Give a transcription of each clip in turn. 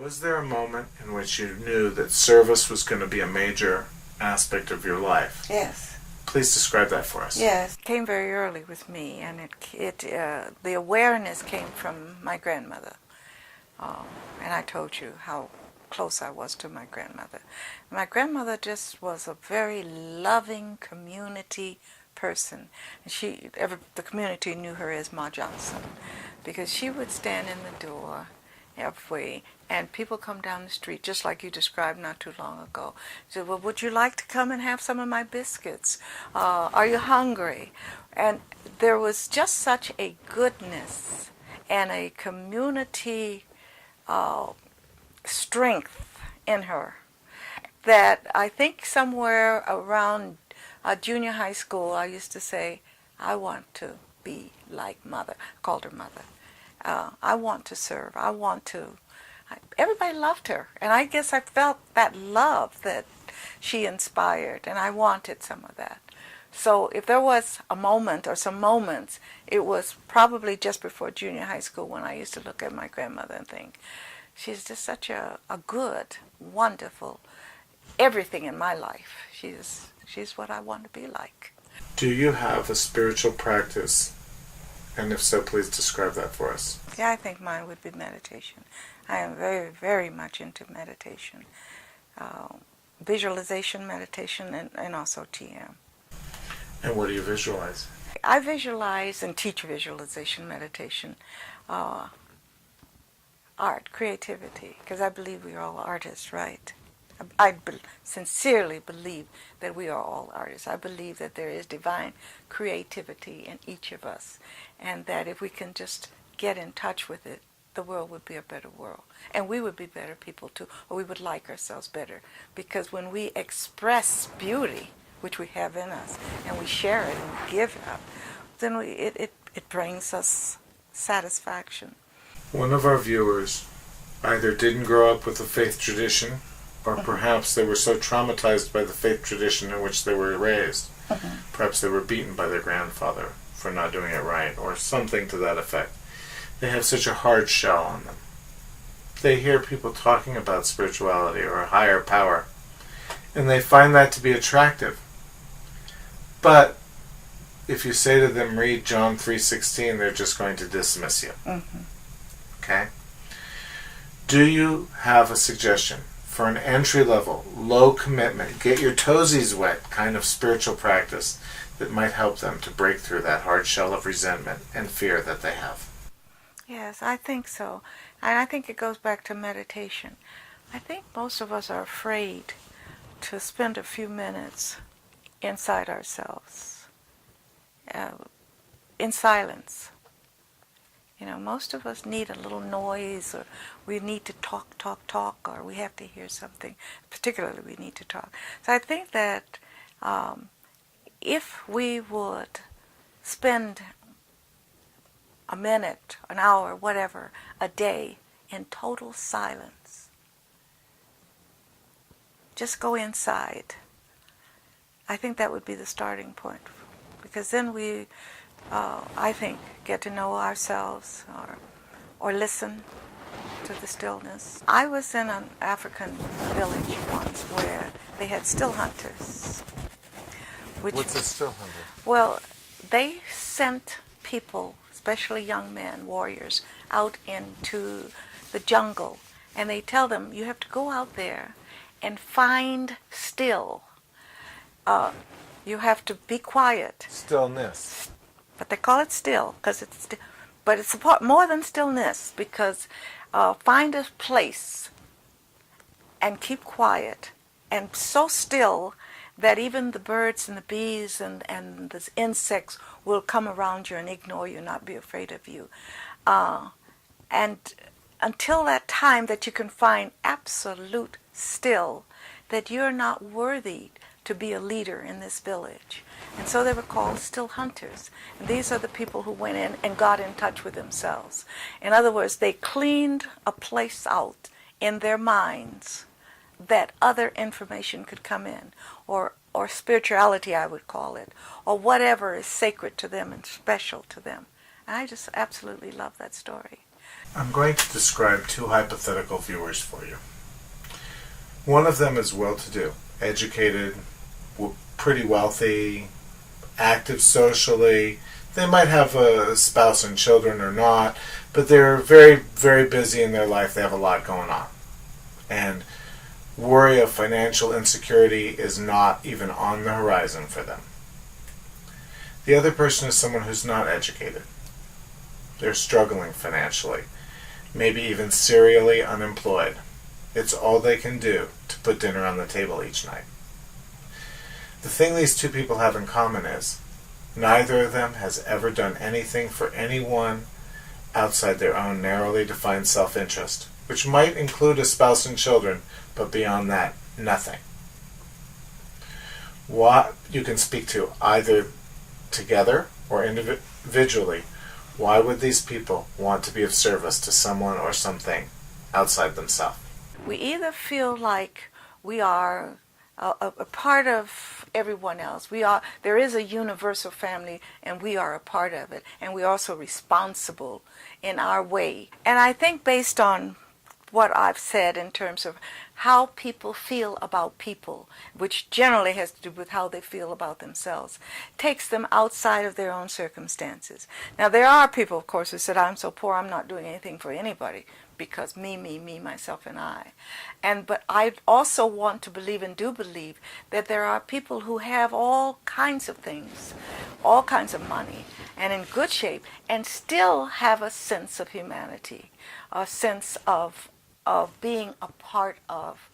Was there a moment in which you knew that service was going to be a major aspect of your life? Yes. Please describe that for us. Yes. It came very early with me, and the awareness came from my grandmother. And I told you how close I was to my grandmother. My grandmother just was a very loving community person. And the community knew her as Ma Johnson, because she would stand in the door halfway, and people come down the street, just like you described not too long ago. She said, well, would you like to come and have some of my biscuits? Are you hungry? And there was just such a goodness and a community strength in her that I think somewhere around junior high school I used to say, I want to be like Mother. I called her Mother. I want to serve. Everybody loved her, and I guess I felt that love that she inspired, and I wanted some of that. So if there was a moment or some moments, it was probably just before junior high school when I used to look at my grandmother and think, she's just such a good, wonderful, everything in my life. She's what I want to be like. Do you have a spiritual practice? And if so, please describe that for us. Yeah, I think mine would be meditation. I am very, very much into meditation. Visualization meditation and also TM. And what do you visualize? I visualize and teach visualization meditation, art, creativity, because I believe we are all artists, right? I sincerely believe that we are all artists. I believe that there is divine creativity in each of us, and that if we can just get in touch with it, the world would be a better world. And we would be better people too, or we would like ourselves better. Because when we express beauty, which we have in us, and we share it and give it up, then it brings us satisfaction. One of our viewers either didn't grow up with a faith tradition, or perhaps they were so traumatized by the faith tradition in which they were raised. Perhaps they were beaten by their grandfather for not doing it right, or something to that effect. They have such a hard shell on them. They hear people talking about spirituality or a higher power, and they find that to be attractive. But if you say to them, read John 3:16, they're just going to dismiss you. Okay? Do you have a suggestion for an entry-level, low commitment, get your toesies wet kind of spiritual practice that might help them to break through that hard shell of resentment and fear that they have? Yes, I think so. And I think it goes back to meditation. I think most of us are afraid to spend a few minutes inside ourselves, in silence. You know, most of us need a little noise, or we need to talk, or we have to hear something. Particularly, we need to talk. So I think that if we would spend a minute, an hour, whatever, a day in total silence, just go inside, I think that would be the starting point. Because then we, I think, get to know ourselves, or listen to the stillness. I was in an African village once where they had still hunters. What's a still hunter? Well, they sent people, especially young men, warriors, out into the jungle, and they tell them, you have to go out there and find still. You have to be quiet. Stillness. But they call it still, because it's still. But it's more than stillness, because find a place and keep quiet, and so still that even the birds and the bees and the insects will come around you and ignore you, not be afraid of you. And until that time that you can find absolute still, that you're not worthy to be a leader in this village. And so they were called still hunters. And these are the people who went in and got in touch with themselves. In other words, they cleaned a place out in their minds that other information could come in, or spirituality, I would call it, or whatever is sacred to them and special to them. And I just absolutely love that story. I'm going to describe two hypothetical viewers for you. One of them is well-to-do, educated, pretty wealthy, active socially. They might have a spouse and children or not, but they're very, very busy in their life. They have a lot going on. And worry of financial insecurity is not even on the horizon for them. The other person is someone who's not educated. They're struggling financially, maybe even serially unemployed. It's all they can do to put dinner on the table each night. The thing these two people have in common is neither of them has ever done anything for anyone outside their own narrowly defined self-interest, which might include a spouse and children, but beyond that, nothing. What you can speak to either together or individually, why would these people want to be of service to someone or something outside themselves? We either feel like we are a part of everyone else. There is a universal family, and we are a part of it, and we're also responsible in our way. And I think based on what I've said in terms of how people feel about people, which generally has to do with how they feel about themselves, takes them outside of their own circumstances. Now, there are people, of course, who said, I'm so poor, I'm not doing anything for anybody, because me, myself, and I. But I also want to believe and do believe that there are people who have all kinds of things, all kinds of money, and in good shape, and still have a sense of humanity, a sense of being a part of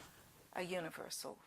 a universal